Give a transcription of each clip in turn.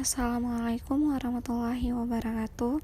Assalamualaikum warahmatullahi wabarakatuh.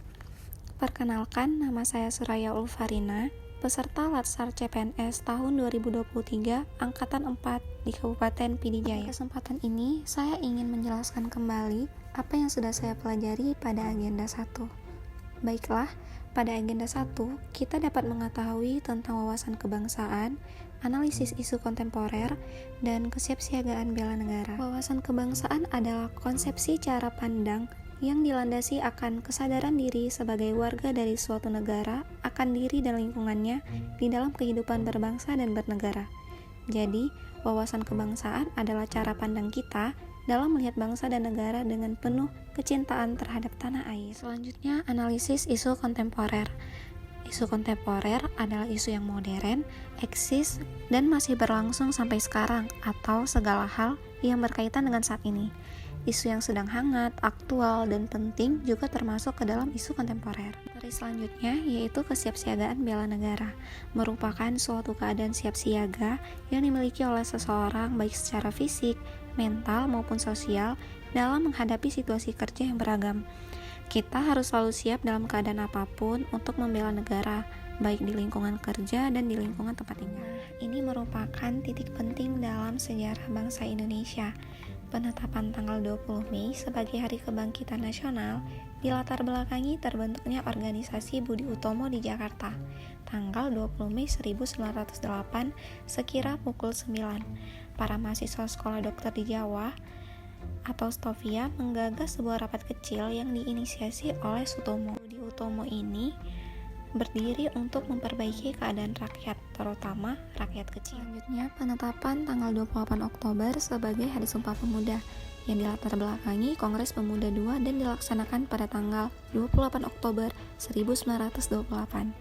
Perkenalkan, nama saya Suraya Ulfarina, peserta Latsar CPNS tahun 2023, Angkatan 4 di Kabupaten Pidijaya. Pada kesempatan ini, saya ingin menjelaskan kembali apa yang sudah saya pelajari pada agenda 1. Baiklah, pada agenda 1, kita dapat mengetahui tentang wawasan kebangsaan, analisis isu kontemporer, dan kesiapsiagaan bela negara. Wawasan kebangsaan adalah konsepsi cara pandang yang dilandasi akan kesadaran diri sebagai warga dari suatu negara akan diri dan lingkungannya di dalam kehidupan berbangsa dan bernegara. Jadi, wawasan kebangsaan adalah cara pandang kita dalam melihat bangsa dan negara dengan penuh kecintaan terhadap tanah air. Selanjutnya, analisis isu kontemporer. Isu kontemporer adalah isu yang modern, eksis, dan masih berlangsung sampai sekarang, atau segala hal yang berkaitan dengan saat ini. Isu yang sedang hangat, aktual, dan penting juga termasuk ke dalam isu kontemporer. Materi selanjutnya yaitu kesiapsiagaan bela negara, merupakan suatu keadaan siap siaga yang dimiliki oleh seseorang baik secara fisik, mental, maupun sosial dalam menghadapi situasi kerja yang beragam. Kita harus selalu siap dalam keadaan apapun untuk membela negara, baik di lingkungan kerja dan di lingkungan tempat tinggal. Ini merupakan titik penting dalam sejarah bangsa Indonesia. Penetapan tanggal 20 Mei sebagai Hari Kebangkitan Nasional dilatar belakangi terbentuknya organisasi Budi Utomo di Jakarta, tanggal 20 Mei 1908 sekira pukul 9. Para mahasiswa sekolah dokter di Jawa atau Stovia menggagas sebuah rapat kecil yang diinisiasi oleh Sutomo. Budi Utomo ini berdiri untuk memperbaiki keadaan rakyat, terutama rakyat kecil. Selanjutnya, penetapan tanggal 28 Oktober sebagai Hari Sumpah Pemuda yang dilatar belakangi Kongres Pemuda II dan dilaksanakan pada tanggal 28 Oktober 1928.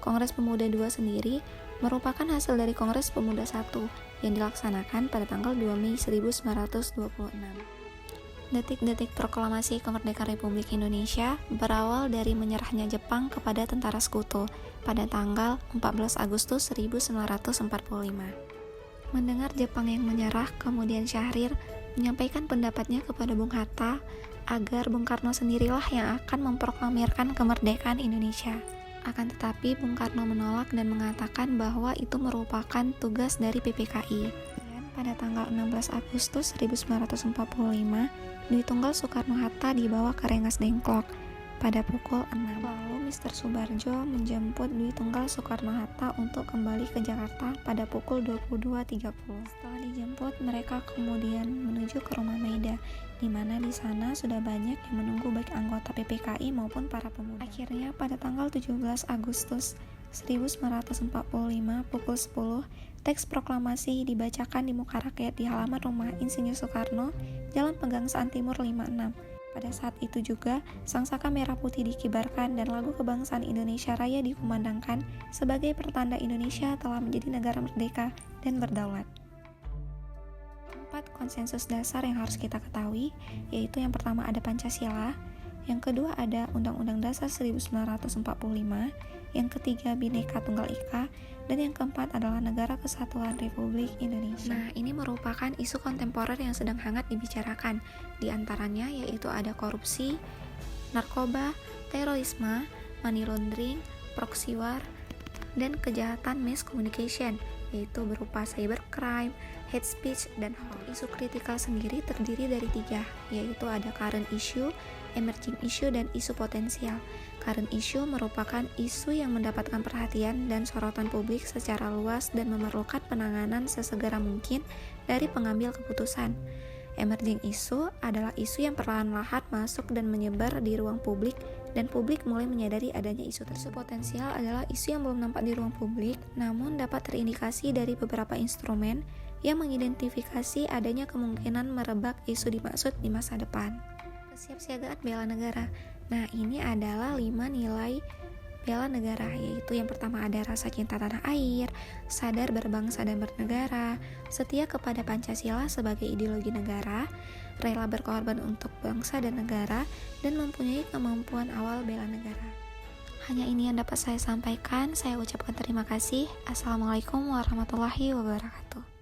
Kongres Pemuda II sendiri merupakan hasil dari Kongres Pemuda I yang dilaksanakan pada tanggal 2 Mei 1926. Detik-detik proklamasi kemerdekaan Republik Indonesia berawal dari menyerahnya Jepang kepada tentara sekutu pada tanggal 14 Agustus 1945. Mendengar Jepang yang menyerah, kemudian Syahrir menyampaikan pendapatnya kepada Bung Hatta agar Bung Karno sendirilah yang akan memproklamirkan kemerdekaan Indonesia. Akan tetapi Bung Karno menolak dan mengatakan bahwa itu merupakan tugas dari PPKI. Pada tanggal 16 Agustus 1945, Dwi Tunggal Soekarno-Hatta dibawa ke Rengas Dengklok pada pukul 6. Lalu Mr. Subarjo menjemput Dwi Tunggal Soekarno-Hatta untuk kembali ke Jakarta pada pukul 22.30. Setelah dijemput, mereka kemudian menuju ke rumah Maida, di mana di sana sudah banyak yang menunggu baik anggota PPKI maupun para pemuda. Akhirnya pada tanggal 17 Agustus 1945 pukul 10, teks proklamasi dibacakan di muka rakyat di halaman rumah Insinyur Soekarno, Jalan Pegangsaan Timur 56. Pada saat itu juga, sangsaka merah putih dikibarkan dan lagu kebangsaan Indonesia Raya dikumandangkan sebagai pertanda Indonesia telah menjadi negara merdeka dan berdaulat. 4 konsensus dasar yang harus kita ketahui, yaitu yang pertama ada Pancasila, yang kedua ada Undang-Undang Dasar 1945, yang ketiga Bhinneka Tunggal Ika, dan yang keempat adalah Negara Kesatuan Republik Indonesia. Nah, ini merupakan isu kontemporer yang sedang hangat dibicarakan. Di antaranya yaitu ada korupsi, narkoba, terorisme, money laundering, proxy war, dan kejahatan mass communication, yaitu berupa cybercrime, hate speech, dan hoax. Isu kritikal sendiri terdiri dari 3, yaitu ada current issue, emerging issue, dan isu potensial. Current issue merupakan isu yang mendapatkan perhatian dan sorotan publik secara luas dan memerlukan penanganan sesegera mungkin dari pengambil keputusan. Emerging issue adalah isu yang perlahan-lahan masuk dan menyebar di ruang publik dan publik mulai menyadari adanya isu tersebut. Isu potensial adalah isu yang belum nampak di ruang publik namun dapat terindikasi dari beberapa instrumen yang mengidentifikasi adanya kemungkinan merebak isu dimaksud di masa depan. Kesiapsiagaan bela negara. Nah, ini adalah 5 nilai bela negara, yaitu yang pertama ada rasa cinta tanah air, sadar berbangsa dan bernegara, setia kepada Pancasila sebagai ideologi negara, rela berkorban untuk bangsa dan negara, dan mempunyai kemampuan awal bela negara. Hanya ini yang dapat saya sampaikan. Saya ucapkan terima kasih. Assalamualaikum warahmatullahi wabarakatuh.